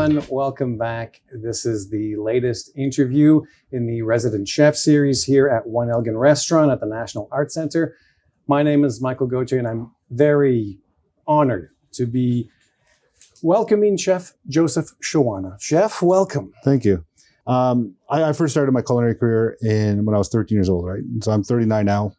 everyone. Welcome back. This is the latest interview in the Resident Chef series here at One Elgin Restaurant at the National Arts Center. My name is Michael Gauthier, and I'm very honored to be welcoming Chef Joseph Shawana. Chef, welcome. Thank you. I first started my culinary career when I was 13 years old, right? So I'm 39 now,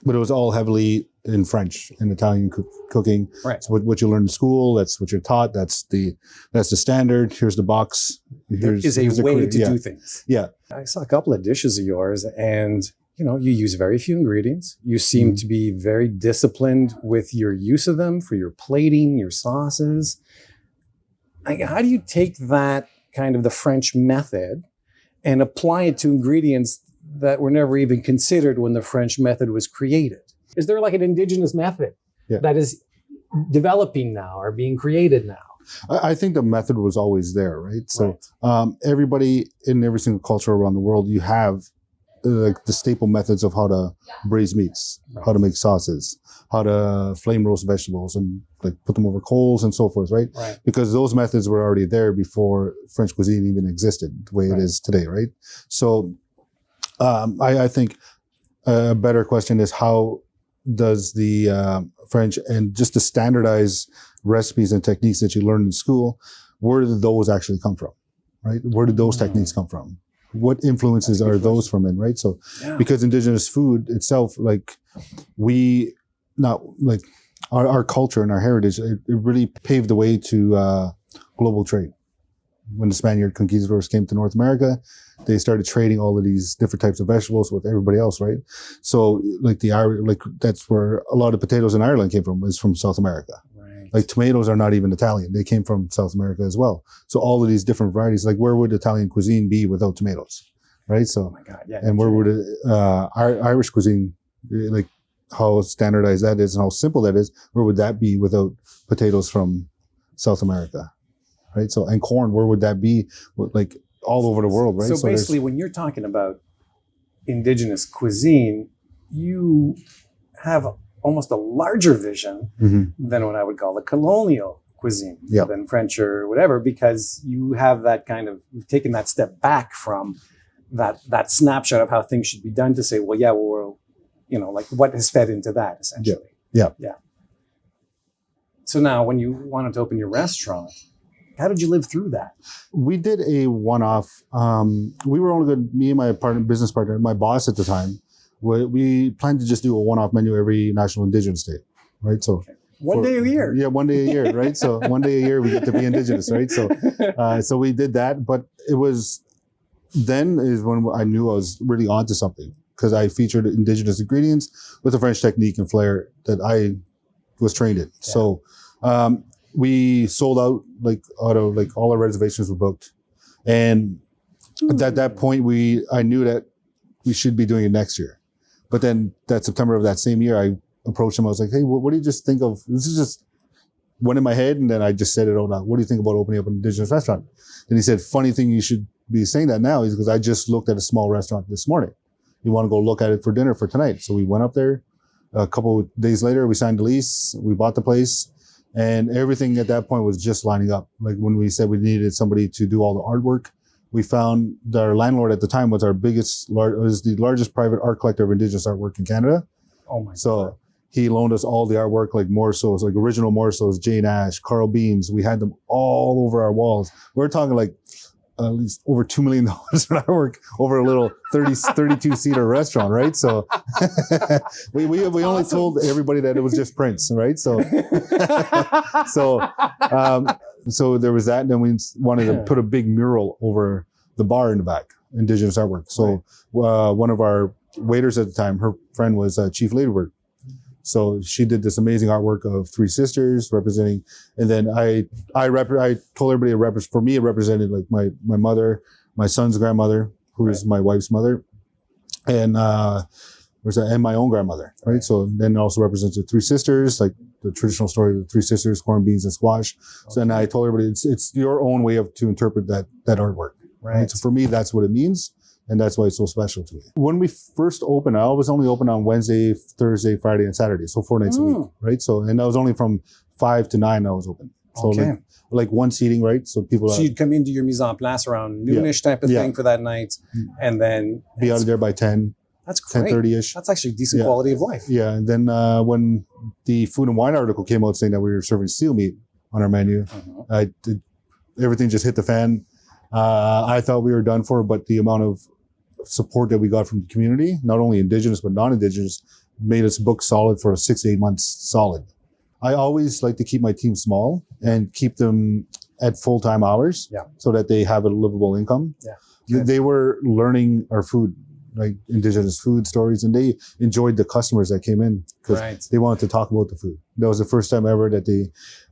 but it was all heavily in French and Italian cooking. Right. So what you learn in school, that's what you're taught. That's the standard. Here's the box. There is a way to do things. Yeah. I saw a couple of dishes of yours, and you use very few ingredients. You seem to be very disciplined with your use of them for your plating, your sauces. How do you take that kind of the French method and apply it to ingredients that were never even considered when the French method was created? Is there like an indigenous method that is developing now or being created now? I think the method was always there, right? So everybody in every single culture around the world, you have like the staple methods of how to braise meats, how to make sauces, how to flame roast vegetables and like put them over coals and so forth, right? Because those methods were already there before French cuisine even existed the way it is today, right? So I think a better question is, how does the French and just the standardized recipes and techniques that you learn in school, where did those actually come from, right? Where did those techniques come from? What influences are those from in, right? So because indigenous food itself, like our culture and our heritage, it really paved the way to global trade. When the Spaniard conquistadors came to North America, they started trading all of these different types of vegetables with everybody else, right? So that's where a lot of potatoes in Ireland came from, is from South America. Like tomatoes are not even Italian. They came from South America as well. So all of these different varieties, like where would Italian cuisine be without tomatoes, right? So, and where would Irish cuisine, like how standardized that is and how simple that is, where would that be without potatoes from South America, right? So, and corn, where would that be? Like all over the world, right? So basically, when you're talking about indigenous cuisine, you have almost a larger vision than what I would call the colonial cuisine, than French or whatever, because you have that kind of, you've taken that step back from that snapshot of how things should be done to say, like what has fed into that essentially. Yeah. So now when you wanted to open your restaurant, how did you live through that? We did a one-off. We were only good, me and my business partner, my boss at the time. We planned to just do a one-off menu every National Indigenous Day, right? So one day a year. Yeah, one day a year, right? So one day a year we get to be Indigenous, right? So we did that, but it was then is when I knew I was really onto something, because I featured Indigenous ingredients with a French technique and flair that I was trained in. So we sold out all our reservations were booked, and at that point I knew that we should be doing it next year. But then that September of that same year, I approached him. I was like, hey, what do you just think of? This is just went in my head, and then I just said it out loud. What do you think about opening up an Indigenous restaurant? Then he said, funny thing you should be saying that now is because I just looked at a small restaurant this morning. You want to go look at it for dinner for tonight? So we went up there. A couple of days later, we signed the lease. We bought the place. And everything at that point was just lining up. Like when we said we needed somebody to do all the artwork, we found that our landlord at the time was was the largest private art collector of Indigenous artwork in Canada. Oh my God. So he loaned us all the artwork, like morceaux, like original morceaux, Jane Ash, Carl Beams. We had them all over our walls. We're talking like at least over $2 million in artwork over a little 32-seater restaurant, right? So we only told everybody that it was just prints, right? So so there was that, and then we wanted to put a big mural over the bar in the back, Indigenous artwork. So one of our waiters at the time, her friend was Chief Ladybird. So she did this amazing artwork of three sisters representing, and then I told everybody for me it represented like my mother, my son's grandmother, who is my wife's mother, and my own grandmother, right? So then it also represents the three sisters, like the traditional story of the three sisters, corn, beans, and squash. So then I told everybody it's your own way to interpret that artwork, right? So for me, that's what it means. And that's why it's so special to me. When we first opened, I was only open on Wednesday, Thursday, Friday, and Saturday. So 4 nights a week, right? So, and I was only from 5 to 9 I was open. So Okay. like one seating, right? So people So you'd come into your mise en place around noonish type of Yeah. thing for that night, and then be out of there by 10, that's great. 10:30ish. That's actually decent Yeah. quality of life. Yeah, and then when the Food and Wine article came out saying that we were serving seal meat on our menu, everything just hit the fan. I thought we were done for, but the amount of support that we got from the community, not only Indigenous but non-Indigenous, made us book solid for 6 to 8 months solid. I always like to keep my team small and keep them at full-time hours so that they have a livable income. Yeah. They were learning our food, like Indigenous food stories, and they enjoyed the customers that came in because they wanted to talk about the food. That was the first time ever that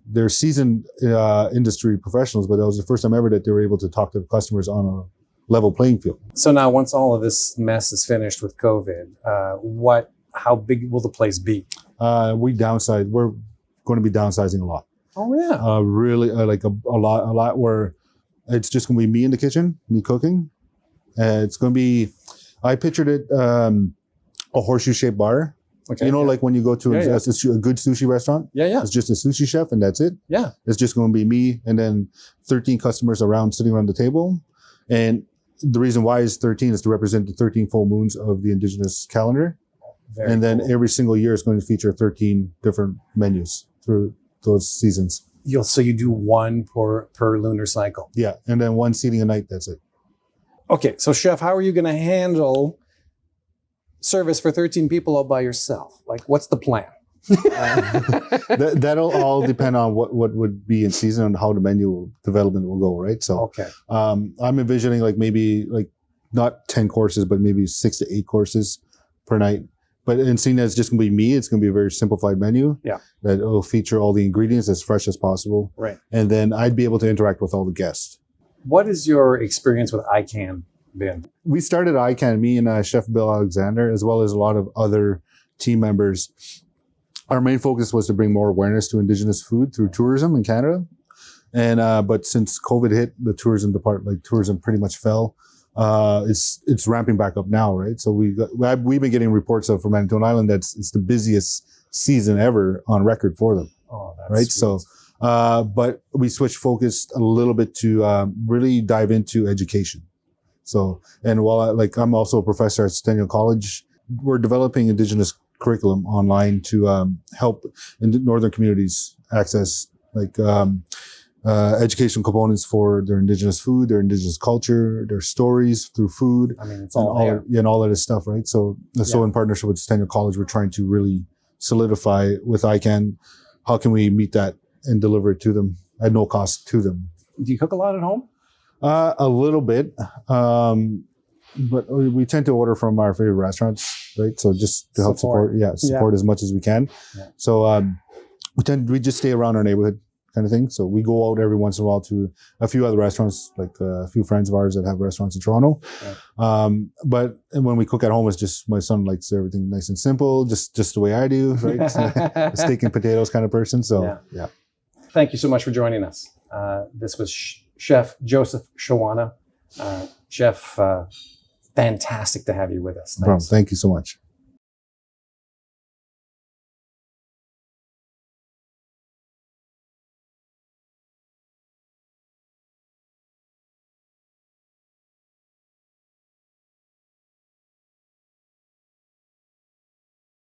they're seasoned industry professionals, but that was the first time ever that they were able to talk to the customers on a level playing field. So now, once all of this mess is finished with COVID, how big will the place be? We downsize. We're going to be downsizing a lot. Oh yeah. Really, like a lot where it's just going to be me in the kitchen, me cooking. It's going to be, I pictured it a horseshoe-shaped bar. Okay. You know, like when you go to Yeah, a good sushi restaurant, Yeah. it's just a sushi chef and that's it. Yeah. It's just going to be me and then 13 customers sitting around the table. And the reason why is 13 is to represent the 13 full moons of the Indigenous calendar. Very and then cool. every single year is going to feature 13 different menus through those seasons. So you do one per lunar cycle. Yeah. And then one seating a night, that's it. Okay, so chef, how are you going to handle service for 13 people all by yourself? Like, what's the plan? That'll all depend on what would be in season and how the menu development will go, right? So Okay. I'm envisioning maybe not 10 courses, but maybe 6 to 8 courses per night. But in seeing that it's just going to be me, it's going to be a very simplified menu. Yeah. That will feature all the ingredients as fresh as possible. Right. And then I'd be able to interact with all the guests. What is your experience with ICANN been? We started ICANN, me and Chef Bill Alexander, as well as a lot of other team members. Our main focus was to bring more awareness to Indigenous food through tourism in Canada. And but since COVID hit, the tourism department, tourism pretty much fell. It's ramping back up now, right? So we've been getting reports from Manitoulin Island that it's the busiest season ever on record for them. Oh, that's right. sweet. So, but we switched focus a little bit to really dive into education. So, and while I'm also a professor at Centennial College, we're developing Indigenous curriculum online to help in northern communities access educational components for their Indigenous food, their Indigenous culture, their stories through food. I mean, it's all there. And all of this stuff, right? So in partnership with Centennial College, we're trying to really solidify with ICANN, how can we meet that and deliver it to them at no cost to them. Do you cook a lot at home? A little bit, but we tend to order from our favorite restaurants, right? So just to help support as much as we can. Yeah. So we just stay around our neighborhood kind of thing. So we go out every once in a while to a few other restaurants, like a few friends of ours that have restaurants in Toronto. Yeah. But when we cook at home, it's just my son likes everything nice and simple, just the way I do, right? A steak and potatoes kind of person. So yeah. Thank you so much for joining us. This was Chef Joseph Shawana. Chef, fantastic to have you with us. Thank you so much.